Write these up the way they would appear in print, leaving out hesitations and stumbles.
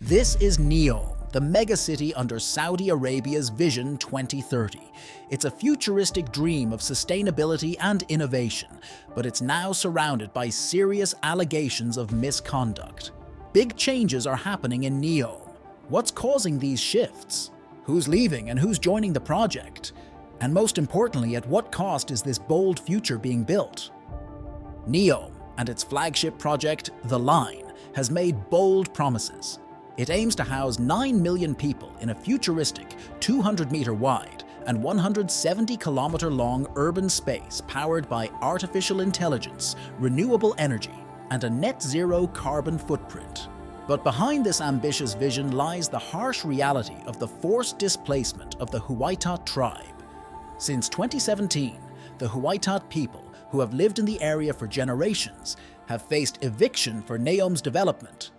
This is Neom, the megacity under Saudi Arabia's Vision 2030. It's a futuristic dream of sustainability and innovation, but it's now surrounded by serious allegations of misconduct. Big changes are happening in Neom. What's causing these shifts? Who's leaving and who's joining the project? And most importantly, at what cost is this bold future being built? Neom and its flagship project, The Line, has made bold promises. It aims to house 9 million people in a futuristic, 200-meter wide and 170-kilometer-long urban space powered by artificial intelligence, renewable energy, and a net-zero carbon footprint. But behind this ambitious vision lies the harsh reality of the forced displacement of the Huaytat tribe. Since 2017, the Huaytat people, who have lived in the area for generations, have faced eviction for Neom's development.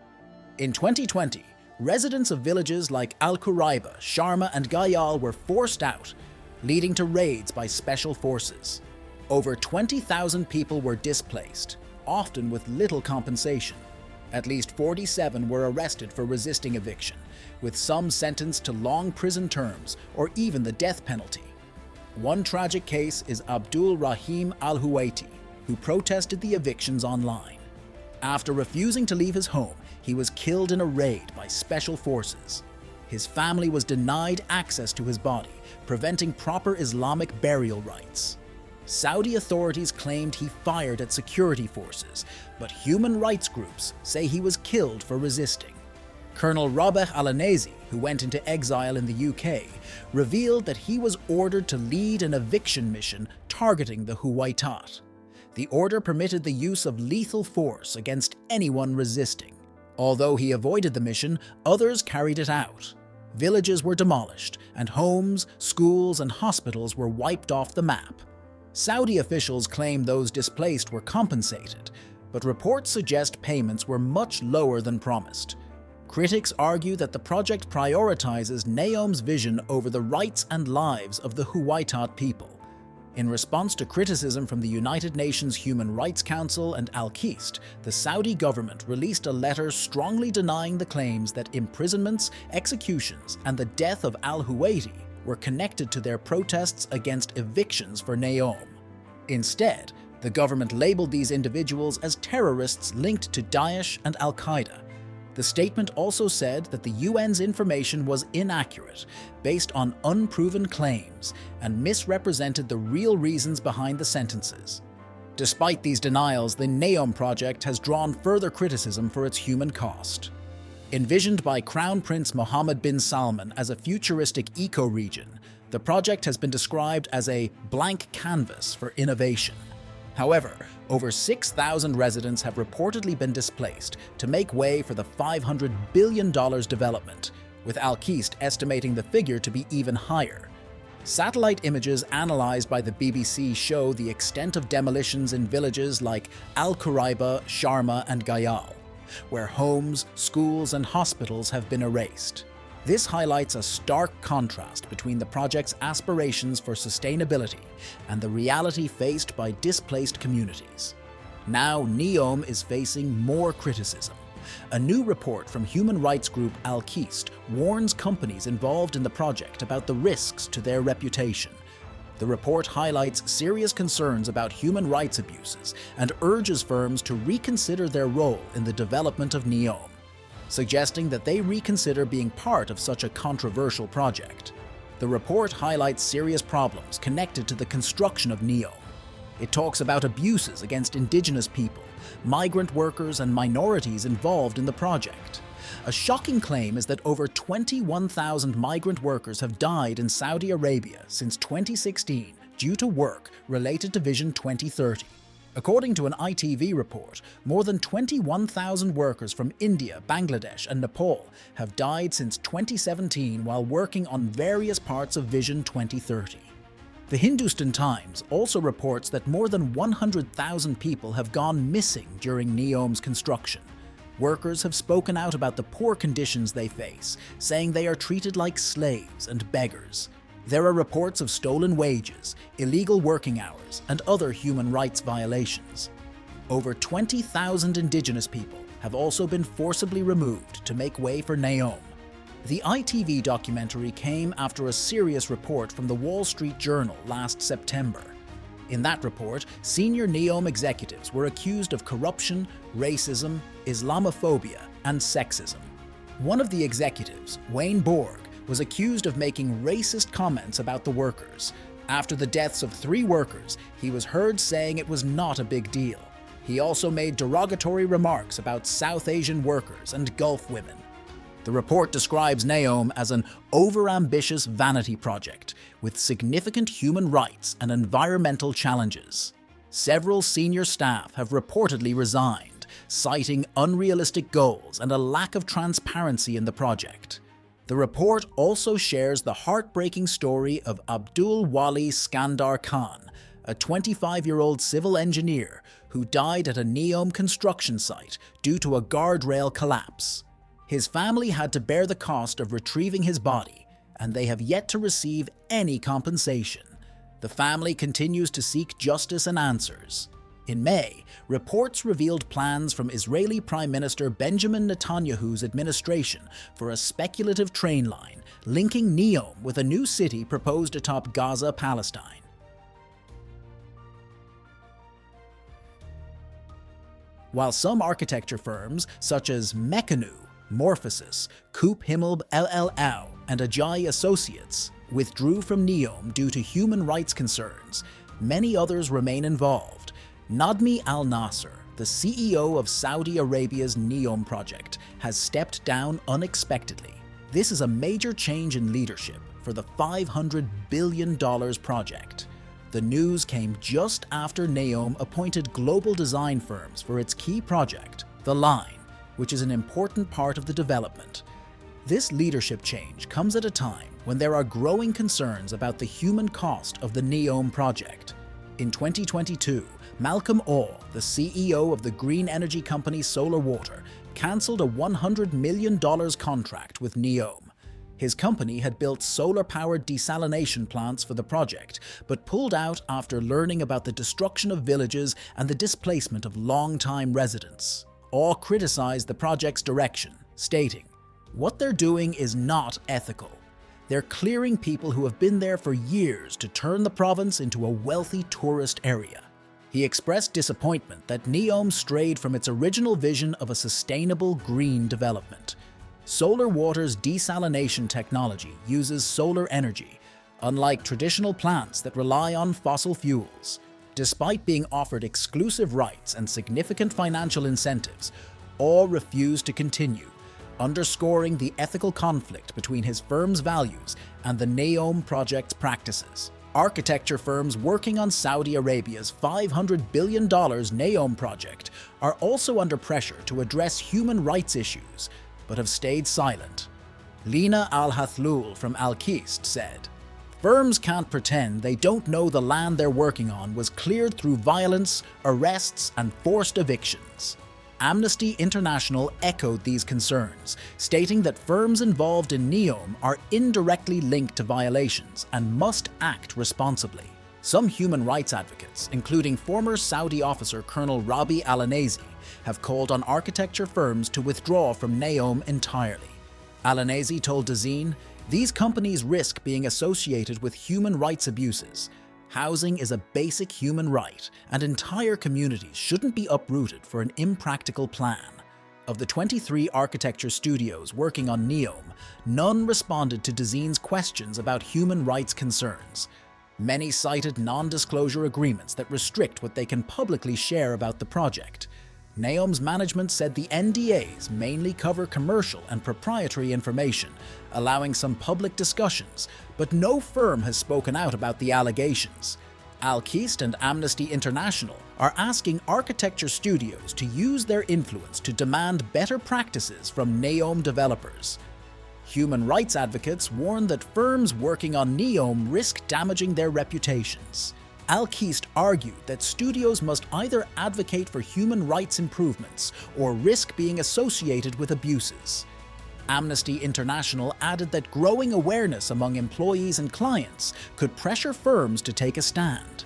In 2020, residents of villages like Al-Quraiba, Sharma and Gayal were forced out, leading to raids by special forces. Over 20,000 people were displaced, often with little compensation. At least 47 were arrested for resisting eviction, with some sentenced to long prison terms or even the death penalty. One tragic case is Abdul Rahim Al-Huwaiti, who protested the evictions online. After refusing to leave his home, he was killed in a raid by special forces. His family was denied access to his body, preventing proper Islamic burial rites. Saudi authorities claimed he fired at security forces, but human rights groups say he was killed for resisting. Colonel Rabeh Al-Anazi, who went into exile in the UK, revealed that he was ordered to lead an eviction mission targeting the Huaytat. The order permitted the use of lethal force against anyone resisting. Although he avoided the mission, others carried it out. Villages were demolished, and homes, schools, and hospitals were wiped off the map. Saudi officials claim those displaced were compensated, but reports suggest payments were much lower than promised. Critics argue that the project prioritizes Neom's vision over the rights and lives of the Huaytat people. In response to criticism from the United Nations Human Rights Council and Al-Qist, the Saudi government released a letter strongly denying the claims that imprisonments, executions, and the death of Al-Huwaiti were connected to their protests against evictions for Neom. Instead, the government labeled these individuals as terrorists linked to Daesh and Al-Qaeda. The statement also said that the UN's information was inaccurate, based on unproven claims, and misrepresented the real reasons behind the sentences. Despite these denials, the Neom project has drawn further criticism for its human cost. Envisioned by Crown Prince Mohammed bin Salman as a futuristic eco-region, the project has been described as a blank canvas for innovation. However, over 6,000 residents have reportedly been displaced to make way for the $500 billion development, with Al-Qist estimating the figure to be even higher. Satellite images analyzed by the BBC show the extent of demolitions in villages like Al-Quraiba, Sharma and Gayal, where homes, schools and hospitals have been erased. This highlights a stark contrast between the project's aspirations for sustainability and the reality faced by displaced communities. Now, Neom is facing more criticism. A new report from human rights group Al-Qist warns companies involved in the project about the risks to their reputation. The report highlights serious concerns about human rights abuses and urges firms to reconsider their role in the development of Neom, suggesting that they reconsider being part of such a controversial project. The report highlights serious problems connected to the construction of Neom. It talks about abuses against indigenous people, migrant workers, and minorities involved in the project. A shocking claim is that over 21,000 migrant workers have died in Saudi Arabia since 2016 due to work related to Vision 2030. According to an ITV report, more than 21,000 workers from India, Bangladesh and Nepal have died since 2017 while working on various parts of Vision 2030. The Hindustan Times also reports that more than 100,000 people have gone missing during Neom's construction. Workers have spoken out about the poor conditions they face, saying they are treated like slaves and beggars. There are reports of stolen wages, illegal working hours, and other human rights violations. Over 20,000 indigenous people, have also been forcibly removed to make way for Neom. The ITV documentary came after a serious report from the Wall Street Journal last September. In that report, senior Neom executives were accused of corruption, racism, Islamophobia, and sexism. One of the executives, Wayne Borg, was accused of making racist comments about the workers. After the deaths of 3 workers, he was heard saying it was not a big deal. He also made derogatory remarks about South Asian workers and Gulf women. The report describes Neom as an over-ambitious vanity project with significant human rights and environmental challenges. Several senior staff have reportedly resigned, citing unrealistic goals and a lack of transparency in the project. The report also shares the heartbreaking story of Abdul Wali Skandar Khan, a 25-year-old civil engineer who died at a Neom construction site due to a guardrail collapse. His family had to bear the cost of retrieving his body, and they have yet to receive any compensation. The family continues to seek justice and answers. In May, reports revealed plans from Israeli Prime Minister Benjamin Netanyahu's administration for a speculative train line linking Neom with a new city proposed atop Gaza, Palestine. While some architecture firms, such as Mekanu, Morphosis, Coop Himmel LLL, and Ajay Associates, withdrew from Neom due to human rights concerns, many others remain involved. Nadmi Al Nasser, the CEO of Saudi Arabia's Neom project, has stepped down unexpectedly. This is a major change in leadership for the $500 billion project. The news came just after Neom appointed global design firms for its key project, The Line, which is an important part of the development. This leadership change comes at a time when there are growing concerns about the human cost of the Neom project. In 2022, Malcolm Orr, the CEO of the green energy company Solar Water, cancelled a $100 million contract with Neom. His company had built solar-powered desalination plants for the project, but pulled out after learning about the destruction of villages and the displacement of long-time residents. Orr criticized the project's direction, stating, "What they're doing is not ethical. They're clearing people who have been there for years to turn the province into a wealthy tourist area." He expressed disappointment that Neom strayed from its original vision of a sustainable green development. Solar Water's desalination technology uses solar energy, unlike traditional plants that rely on fossil fuels. Despite being offered exclusive rights and significant financial incentives, Orr refused to continue, underscoring the ethical conflict between his firm's values and the Neom project's practices. Architecture firms working on Saudi Arabia's $500 billion Neom project are also under pressure to address human rights issues, but have stayed silent. Lina Al-Hathlul from Al-Kist said, "Firms can't pretend they don't know the land they're working on was cleared through violence, arrests, and forced evictions." Amnesty International echoed these concerns, stating that firms involved in Neom are indirectly linked to violations and must act responsibly. Some human rights advocates, including former Saudi officer Colonel Rabi Al-Anazi, have called on architecture firms to withdraw from Neom entirely. Al-Anazi told Dazeen, "These companies risk being associated with human rights abuses. Housing is a basic human right, and entire communities shouldn't be uprooted for an impractical plan." Of the 23 architecture studios working on Neom, none responded to Dazeen's questions about human rights concerns. Many cited non-disclosure agreements that restrict what they can publicly share about the project. Neom's management said the NDAs mainly cover commercial and proprietary information, allowing some public discussions, but no firm has spoken out about the allegations. Al-Kist and Amnesty International are asking architecture studios to use their influence to demand better practices from Neom developers. Human rights advocates warn that firms working on Neom risk damaging their reputations. Al-Kist argued that studios must either advocate for human rights improvements or risk being associated with abuses. Amnesty International added that growing awareness among employees and clients could pressure firms to take a stand.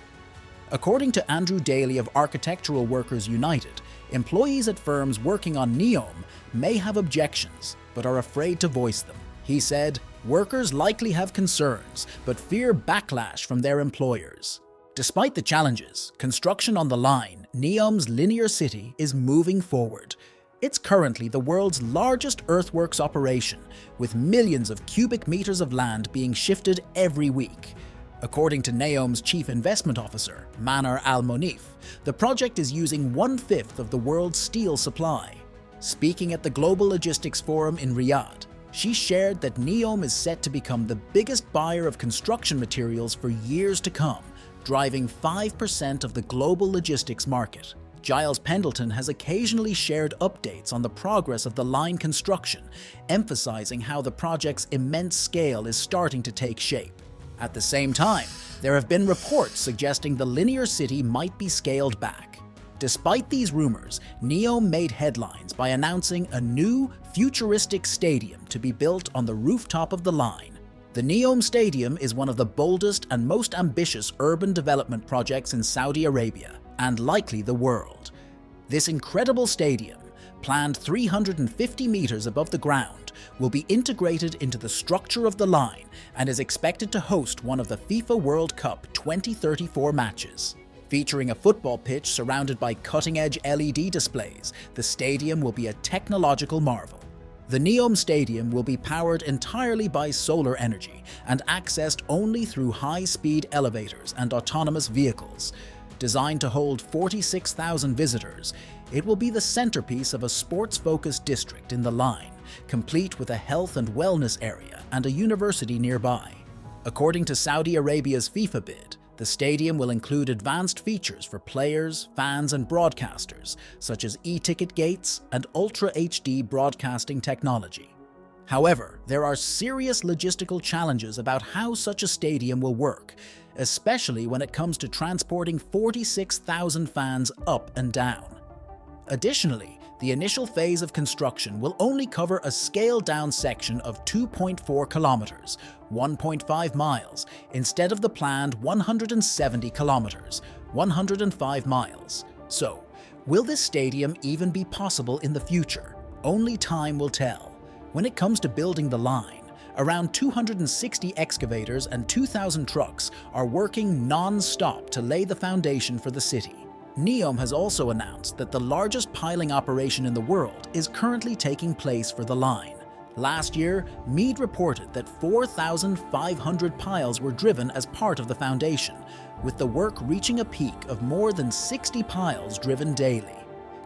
According to Andrew Daly of Architectural Workers United, Employees at firms working on Neom may have objections, but are afraid to voice them. He said, "Workers likely have concerns, but fear backlash from their employers." Despite the challenges, construction on the line, Neom's linear city is moving forward. It's currently the world's largest earthworks operation, with millions of cubic meters of land being shifted every week. According to Neom's chief investment officer, Manar Al-Monif, the project is using 1/5 of the world's steel supply. Speaking at the Global Logistics Forum in Riyadh, she shared that Neom is set to become the biggest buyer of construction materials for years to come, driving 5% of the global logistics market. Giles Pendleton has occasionally shared updates on the progress of the line construction, emphasizing how the project's immense scale is starting to take shape. At the same time, there have been reports suggesting the linear city might be scaled back. Despite these rumors, Neom made headlines by announcing a new, futuristic stadium to be built on the rooftop of the line. The Neom Stadium is one of the boldest and most ambitious urban development projects in Saudi Arabia, and likely the world. This incredible stadium, planned 350 meters above the ground, will be integrated into the structure of the line and is expected to host one of the FIFA World Cup 2034 matches. Featuring a football pitch surrounded by cutting-edge LED displays, the stadium will be a technological marvel. The Neom Stadium will be powered entirely by solar energy and accessed only through high-speed elevators and autonomous vehicles. Designed to hold 46,000 visitors, it will be the centerpiece of a sports-focused district in the line, complete with a health and wellness area and a university nearby. According to Saudi Arabia's FIFA bid, the stadium will include advanced features for players, fans, and broadcasters, such as e-ticket gates and Ultra HD broadcasting technology. However, there are serious logistical challenges about how such a stadium will work, especially when it comes to transporting 46,000 fans up and down. Additionally, the initial phase of construction will only cover a scaled-down section of 2.4 kilometers, 1.5 miles, instead of the planned 170 kilometers, 105 miles. So, will this stadium even be possible in the future? Only time will tell. When it comes to building the line, around 260 excavators and 2,000 trucks are working non-stop to lay the foundation for the city. Neom has also announced that the largest piling operation in the world is currently taking place for the line. Last year, Mead reported that 4,500 piles were driven as part of the foundation, with the work reaching a peak of more than 60 piles driven daily.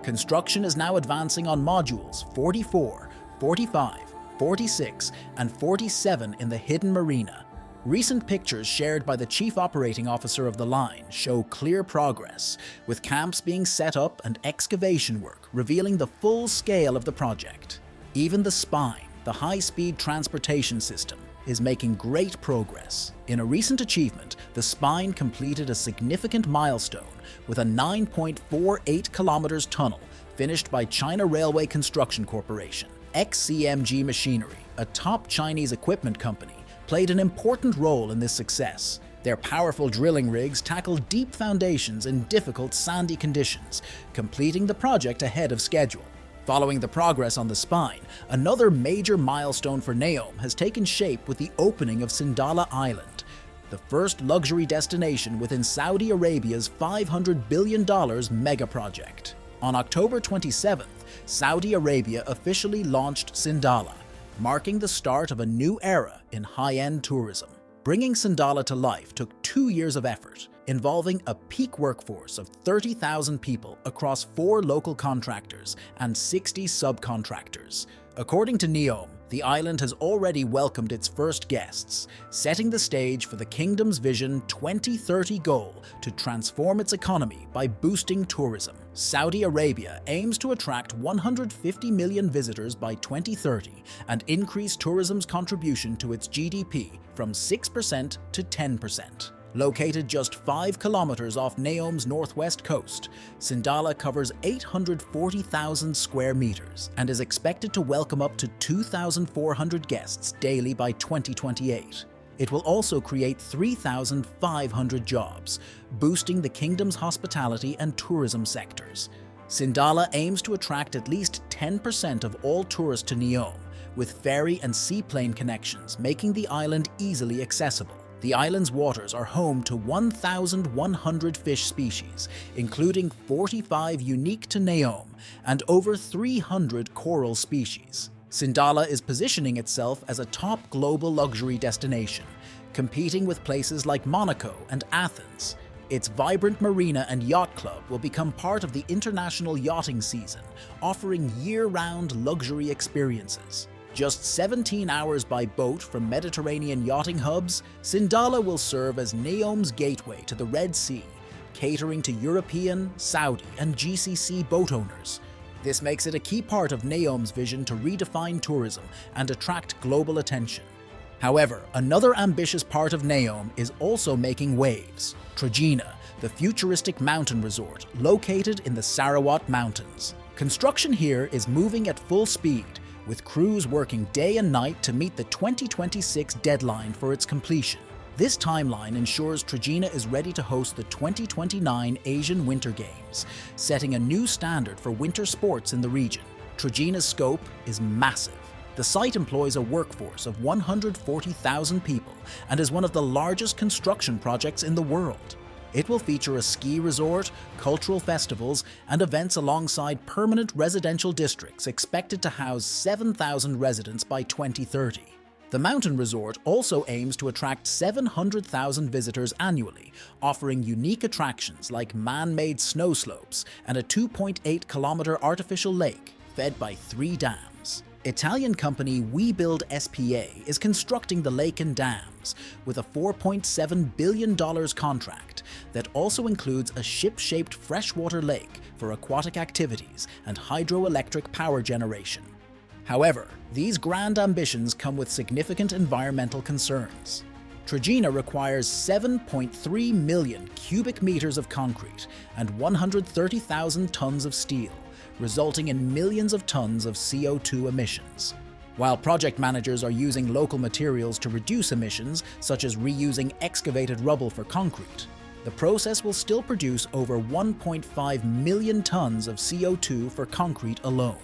Construction is now advancing on modules 44, 45, 46, and 47 in the hidden marina. Recent pictures shared by the chief operating officer of the line show clear progress, with camps being set up and excavation work revealing the full scale of the project. Even the spine, the high-speed transportation system, is making great progress. In a recent achievement, the spine completed a significant milestone with a 9.48 kilometers tunnel finished by China Railway Construction Corporation. XCMG Machinery, a top Chinese equipment company, played an important role in this success. Their powerful drilling rigs tackled deep foundations in difficult sandy conditions, completing the project ahead of schedule. Following the progress on the spine, another major milestone for Neom has taken shape with the opening of Sindalah Island, the first luxury destination within Saudi Arabia's $500 billion mega project. On October 27th, Saudi Arabia officially launched Sindalah, marking the start of a new era in high-end tourism. Bringing Sindalah to life took 2 years of effort, involving a peak workforce of 30,000 people across 4 local contractors and 60 subcontractors. According to Neom, the island has already welcomed its first guests, setting the stage for the kingdom's Vision 2030 goal to transform its economy by boosting tourism. Saudi Arabia aims to attract 150 million visitors by 2030 and increase tourism's contribution to its GDP from 6% to 10%. Located just 5 kilometers off Neom's northwest coast, Sindalah covers 840,000 square meters and is expected to welcome up to 2,400 guests daily by 2028. It will also create 3,500 jobs, boosting the kingdom's hospitality and tourism sectors. Sindalah aims to attract at least 10% of all tourists to Neom, with ferry and seaplane connections making the island easily accessible. The island's waters are home to 1,100 fish species, including 45 unique to Neom and over 300 coral species. Sindalah is positioning itself as a top global luxury destination, competing with places like Monaco and Athens. Its vibrant marina and yacht club will become part of the international yachting season, offering year-round luxury experiences. Just 17 hours by boat from Mediterranean yachting hubs, Sindalah will serve as Neom's gateway to the Red Sea, catering to European, Saudi, and GCC boat owners. This makes it a key part of Neom's vision to redefine tourism and attract global attention. However, another ambitious part of Neom is also making waves: Trojena, the futuristic mountain resort located in the Sarawat Mountains. Construction here is moving at full speed, with crews working day and night to meet the 2026 deadline for its completion. This timeline ensures Trojena is ready to host the 2029 Asian Winter Games, setting a new standard for winter sports in the region. Trojena's scope is massive. The site employs a workforce of 140,000 people and is one of the largest construction projects in the world. It will feature a ski resort, cultural festivals, and events alongside permanent residential districts expected to house 7,000 residents by 2030. The mountain resort also aims to attract 700,000 visitors annually, offering unique attractions like man-made snow slopes and a 2.8-kilometer artificial lake fed by 3 dams. Italian company WeBuild SPA is constructing the lake and dams with a $4.7 billion contract that also includes a ship-shaped freshwater lake for aquatic activities and hydroelectric power generation. However, these grand ambitions come with significant environmental concerns. Trojena requires 7.3 million cubic meters of concrete and 130,000 tons of steel, resulting in millions of tons of CO2 emissions. While project managers are using local materials to reduce emissions, such as reusing excavated rubble for concrete, the process will still produce over 1.5 million tons of CO2 for concrete alone.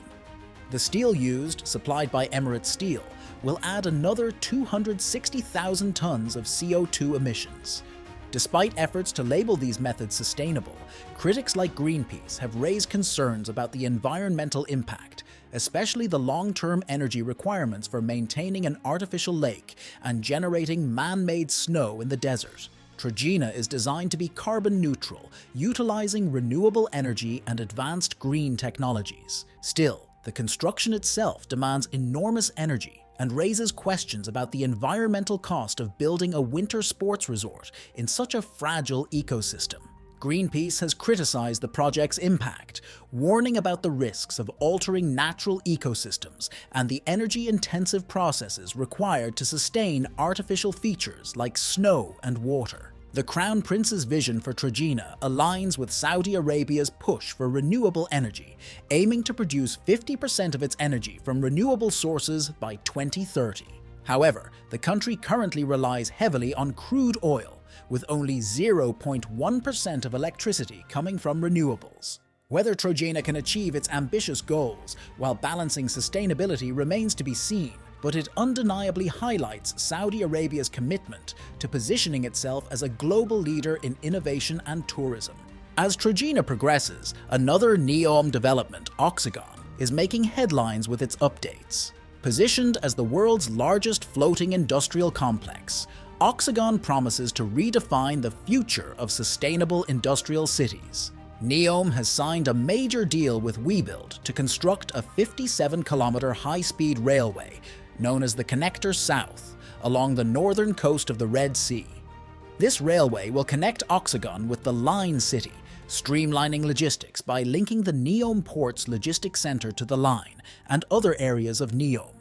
The steel used, supplied by Emirates Steel, will add another 260,000 tons of CO2 emissions. Despite efforts to label these methods sustainable, critics like Greenpeace have raised concerns about the environmental impact, especially the long-term energy requirements for maintaining an artificial lake and generating man-made snow in the desert. Trojena is designed to be carbon neutral, utilizing renewable energy and advanced green technologies. Still, the construction itself demands enormous energy and raises questions about the environmental cost of building a winter sports resort in such a fragile ecosystem. Greenpeace has criticized the project's impact, warning about the risks of altering natural ecosystems and the energy-intensive processes required to sustain artificial features like snow and water. The Crown Prince's vision for Trojena aligns with Saudi Arabia's push for renewable energy, aiming to produce 50% of its energy from renewable sources by 2030. However, the country currently relies heavily on crude oil, with only 0.1% of electricity coming from renewables. Whether Trojena can achieve its ambitious goals while balancing sustainability remains to be seen, but it undeniably highlights Saudi Arabia's commitment to positioning itself as a global leader in innovation and tourism. As Trojena progresses, another Neom development, Oxyon, is making headlines with its updates. Positioned as the world's largest floating industrial complex, Oxyon promises to redefine the future of sustainable industrial cities. Neom has signed a major deal with WeBuild to construct a 57-kilometer high-speed railway known as the Connector South, along the northern coast of the Red Sea. This railway will connect Oxyon with the Line City, streamlining logistics by linking the Neom Port's logistics center to the line and other areas of Neom.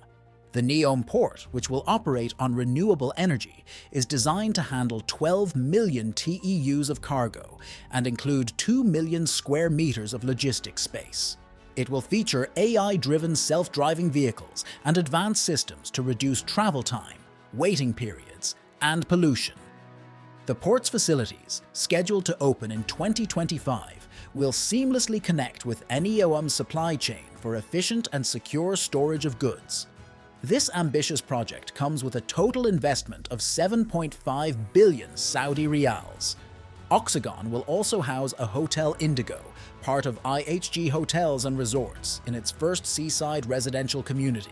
The Neom Port, which will operate on renewable energy, is designed to handle 12 million TEUs of cargo and include 2 million square meters of logistics space. It will feature AI-driven self-driving vehicles and advanced systems to reduce travel time, waiting periods, and pollution. The port's facilities, scheduled to open in 2025, will seamlessly connect with Neom's supply chain for efficient and secure storage of goods. This ambitious project comes with a total investment of 7.5 billion Saudi riyals. Oxyon will also house a Hotel Indigo, part of IHG Hotels and Resorts, in its first seaside residential community.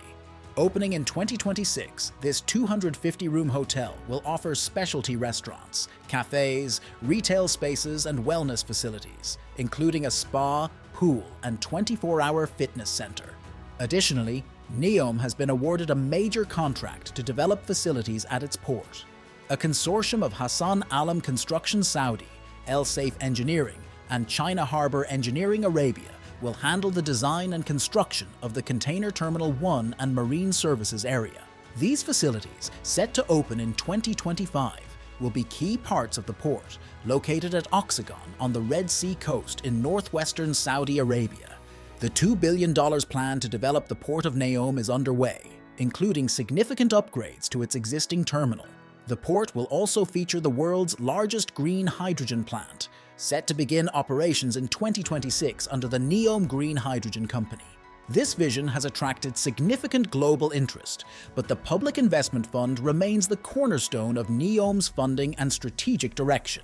Opening in 2026, this 250-room hotel will offer specialty restaurants, cafes, retail spaces, and wellness facilities, including a spa, pool, and 24-hour fitness center. Additionally, Neom has been awarded a major contract to develop facilities at its port. A consortium of Hassan Alam Construction Saudi, El Saif Engineering, and China Harbor Engineering Arabia will handle the design and construction of the Container Terminal 1 and Marine Services area. These facilities, set to open in 2025, will be key parts of the port, located at Oxyon on the Red Sea coast in northwestern Saudi Arabia. The $2 billion plan to develop the port of Neom is underway, including significant upgrades to its existing terminal. The port will also feature the world's largest green hydrogen plant, set to begin operations in 2026 under the Neom Green Hydrogen Company. This vision has attracted significant global interest, but the Public Investment Fund remains the cornerstone of Neom's funding and strategic direction.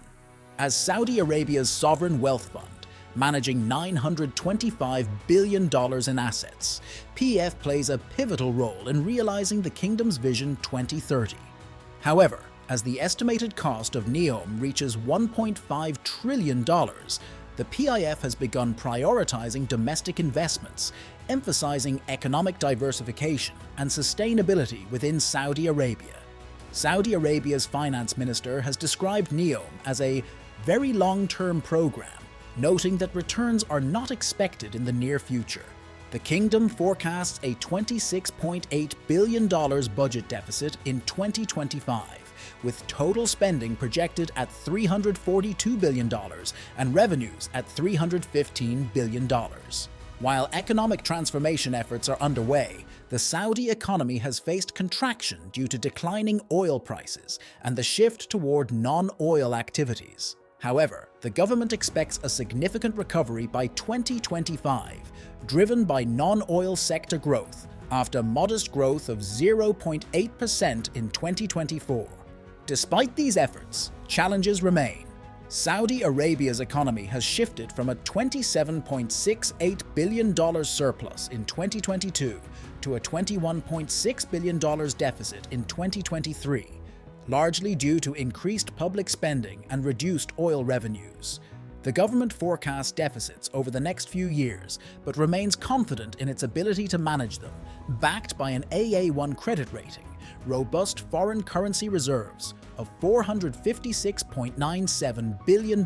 As Saudi Arabia's sovereign wealth fund, managing $925 billion in assets, PF plays a pivotal role in realizing the kingdom's Vision 2030. However, as the estimated cost of Neom reaches $1.5 trillion, the PIF has begun prioritizing domestic investments, emphasizing economic diversification and sustainability within Saudi Arabia. Saudi Arabia's finance minister has described Neom as a very long-term program, noting that returns are not expected in the near future. The kingdom forecasts a $26.8 billion budget deficit in 2025, with total spending projected at $342 billion and revenues at $315 billion. While economic transformation efforts are underway, the Saudi economy has faced contraction due to declining oil prices and the shift toward non-oil activities. However, the government expects a significant recovery by 2025, driven by non-oil sector growth, after modest growth of 0.8% in 2024. Despite these efforts, challenges remain. Saudi Arabia's economy has shifted from a $27.68 billion surplus in 2022 to a $21.6 billion deficit in 2023, largely due to increased public spending and reduced oil revenues. The government forecasts deficits over the next few years, but remains confident in its ability to manage them, backed by an AA1 credit rating, robust foreign currency reserves of $456.97 billion,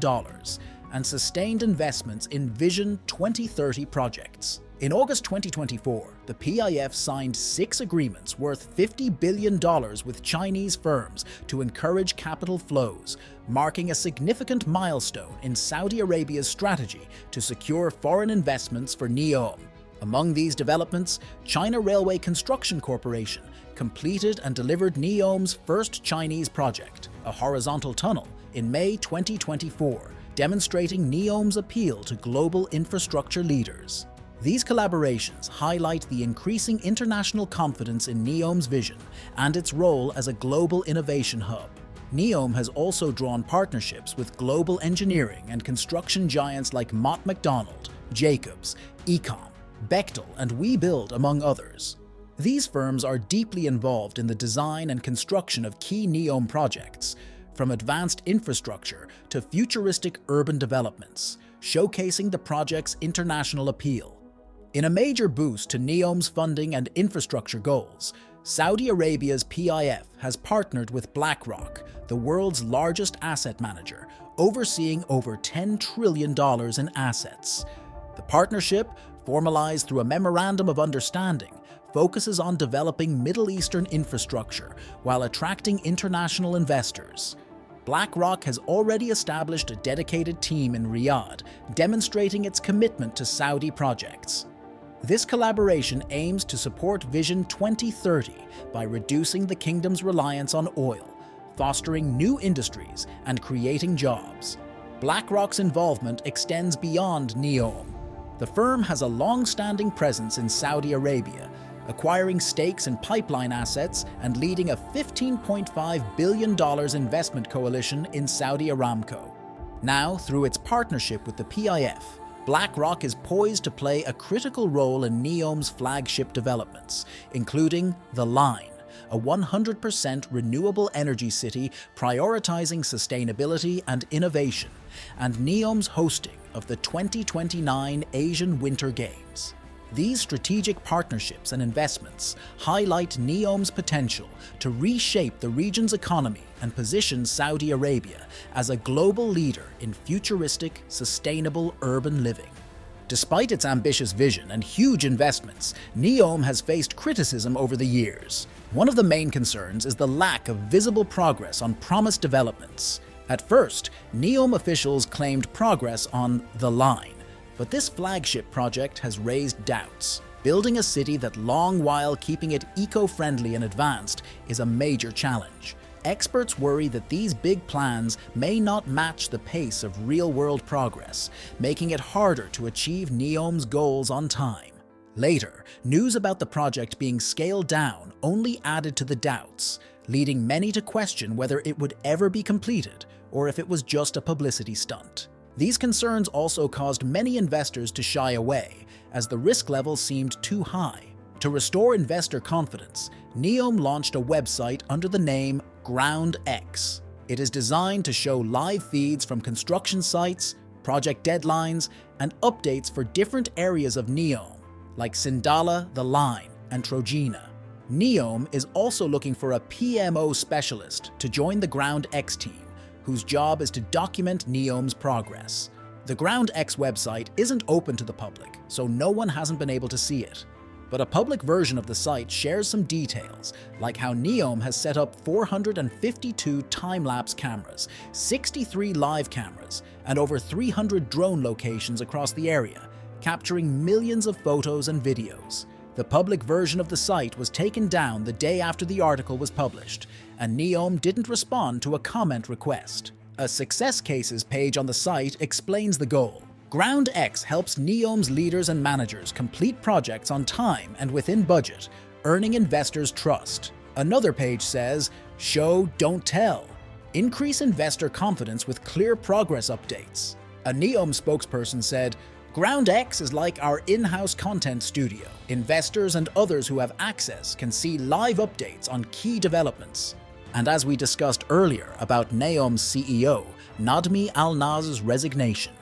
and sustained investments in Vision 2030 projects. In August 2024, the PIF signed 6 agreements worth $50 billion with Chinese firms to encourage capital flows, marking a significant milestone in Saudi Arabia's strategy to secure foreign investments for Neom. Among these developments, China Railway Construction Corporation completed and delivered Neom's first Chinese project, a horizontal tunnel, in May 2024, demonstrating Neom's appeal to global infrastructure leaders. These collaborations highlight the increasing international confidence in Neom's vision and its role as a global innovation hub. Neom has also drawn partnerships with global engineering and construction giants like Mott MacDonald, Jacobs, Ecom, Bechtel, and WeBuild, among others. These firms are deeply involved in the design and construction of key Neom projects, from advanced infrastructure to futuristic urban developments, showcasing the project's international appeal. In a major boost to Neom's funding and infrastructure goals, Saudi Arabia's PIF has partnered with BlackRock, the world's largest asset manager, overseeing over $10 trillion in assets. The partnership, formalized through a memorandum of understanding, focuses on developing Middle Eastern infrastructure while attracting international investors. BlackRock has already established a dedicated team in Riyadh, demonstrating its commitment to Saudi projects. This collaboration aims to support Vision 2030 by reducing the kingdom's reliance on oil, fostering new industries and creating jobs. BlackRock's involvement extends beyond Neom. The firm has a long-standing presence in Saudi Arabia, acquiring stakes in pipeline assets and leading a $15.5 billion investment coalition in Saudi Aramco. Now, through its partnership with the PIF, BlackRock is poised to play a critical role in Neom's flagship developments, including The Line, a 100% renewable energy city prioritizing sustainability and innovation, and Neom's hosting of the 2029 Asian Winter Games. These strategic partnerships and investments highlight Neom's potential to reshape the region's economy and position Saudi Arabia as a global leader in futuristic, sustainable urban living. Despite its ambitious vision and huge investments, Neom has faced criticism over the years. One of the main concerns is the lack of visible progress on promised developments. At first, Neom officials claimed progress on The Line, but this flagship project has raised doubts. Building a city that long while keeping it eco-friendly and advanced is a major challenge. Experts worry that these big plans may not match the pace of real-world progress, making it harder to achieve Neom's goals on time. Later, news about the project being scaled down only added to the doubts, leading many to question whether it would ever be completed or if it was just a publicity stunt. These concerns also caused many investors to shy away, as the risk level seemed too high. To restore investor confidence, Neom launched a website under the name GroundX. It is designed to show live feeds from construction sites, project deadlines, and updates for different areas of Neom, like Sindalah, The Line, and Trojena. Neom is also looking for a PMO specialist to join the GroundX team, whose job is to document Neom's progress. The GroundX website isn't open to the public, so no one hasn't been able to see it. But a public version of the site shares some details, like how Neom has set up 452 time-lapse cameras, 63 live cameras, and over 300 drone locations across the area, capturing millions of photos and videos. The public version of the site was taken down the day after the article was published, and Neom didn't respond to a comment request. A success cases page on the site explains the goal. GroundX helps Neom's leaders and managers complete projects on time and within budget, earning investors' trust. Another page says, "Show, don't tell." Increase investor confidence with clear progress updates. A Neom spokesperson said, "GroundX is like our in-house content studio. Investors and others who have access can see live updates on key developments." And as we discussed earlier about Neom's CEO, Nadmi Al-Naz's resignation,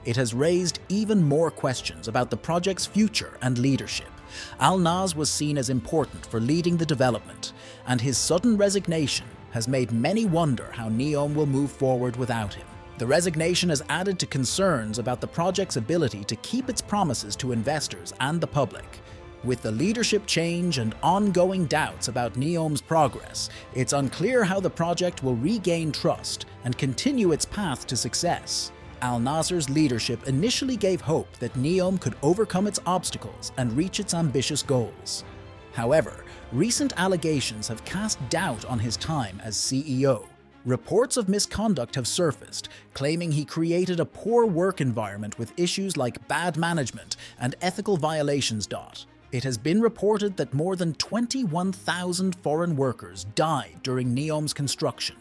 it has raised even more questions about the project's future and leadership. Al-Naz was seen as important for leading the development, and his sudden resignation has made many wonder how Neom will move forward without him. The resignation has added to concerns about the project's ability to keep its promises to investors and the public. With the leadership change and ongoing doubts about Neom's progress, it's unclear how the project will regain trust and continue its path to success. Al-Nazr's leadership initially gave hope that Neom could overcome its obstacles and reach its ambitious goals. However, recent allegations have cast doubt on his time as CEO. Reports of misconduct have surfaced, claiming he created a poor work environment with issues like bad management and ethical violations. It has been reported that more than 21,000 foreign workers died during Neom's construction,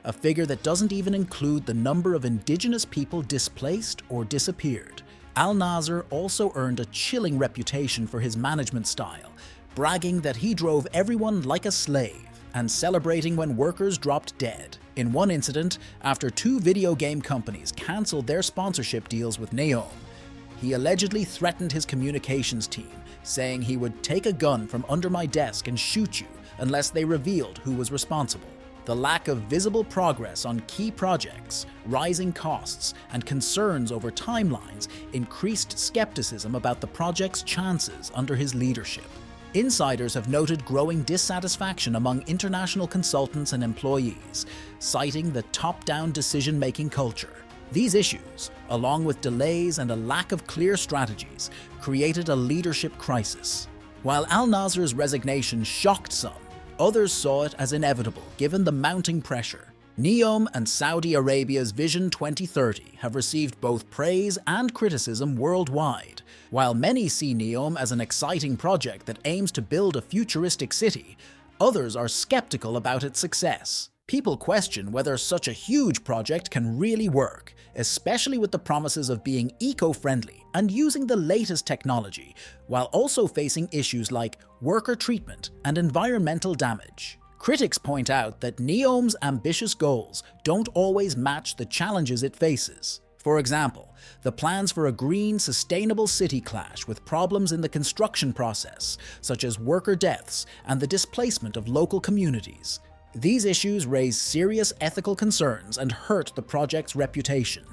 a figure that doesn't even include the number of indigenous people displaced or disappeared. Al-Nazr also earned a chilling reputation for his management style, bragging that he drove everyone like a slave and celebrating when workers dropped dead. In one incident, after 2 video game companies cancelled their sponsorship deals with Neom, he allegedly threatened his communications team, saying he would take a gun from under my desk and shoot you unless they revealed who was responsible. The lack of visible progress on key projects, rising costs, and concerns over timelines increased skepticism about the project's chances under his leadership. Insiders have noted growing dissatisfaction among international consultants and employees, citing the top-down decision-making culture. These issues, along with delays and a lack of clear strategies, created a leadership crisis. While Al-Nazr's resignation shocked some, others saw it as inevitable given the mounting pressure. Neom and Saudi Arabia's Vision 2030 have received both praise and criticism worldwide. While many see Neom as an exciting project that aims to build a futuristic city, others are skeptical about its success. People question whether such a huge project can really work, especially with the promises of being eco-friendly and using the latest technology, while also facing issues like worker treatment and environmental damage. Critics point out that Neom's ambitious goals don't always match the challenges it faces. For example, the plans for a green, sustainable city clash with problems in the construction process, such as worker deaths and the displacement of local communities. These issues raise serious ethical concerns and hurt the project's reputation.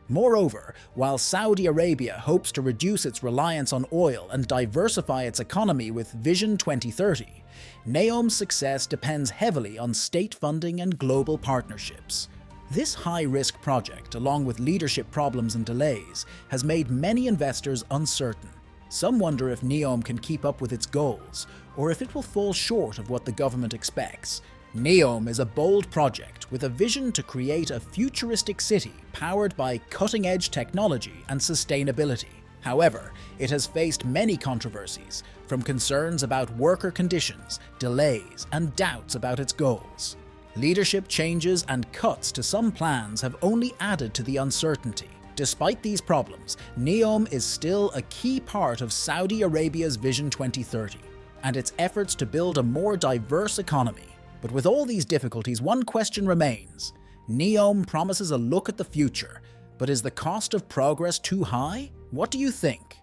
Moreover, while Saudi Arabia hopes to reduce its reliance on oil and diversify its economy with Vision 2030, Neom's success depends heavily on state funding and global partnerships. This high-risk project, along with leadership problems and delays, has made many investors uncertain. Some wonder if Neom can keep up with its goals, or if it will fall short of what the government expects. Neom is a bold project with a vision to create a futuristic city powered by cutting-edge technology and sustainability. However, it has faced many controversies, from concerns about worker conditions, delays, and doubts about its goals. Leadership changes and cuts to some plans have only added to the uncertainty. Despite these problems, Neom is still a key part of Saudi Arabia's Vision 2030 and its efforts to build a more diverse economy. But with all these difficulties, one question remains. Neom promises a look at the future, but is the cost of progress too high? What do you think?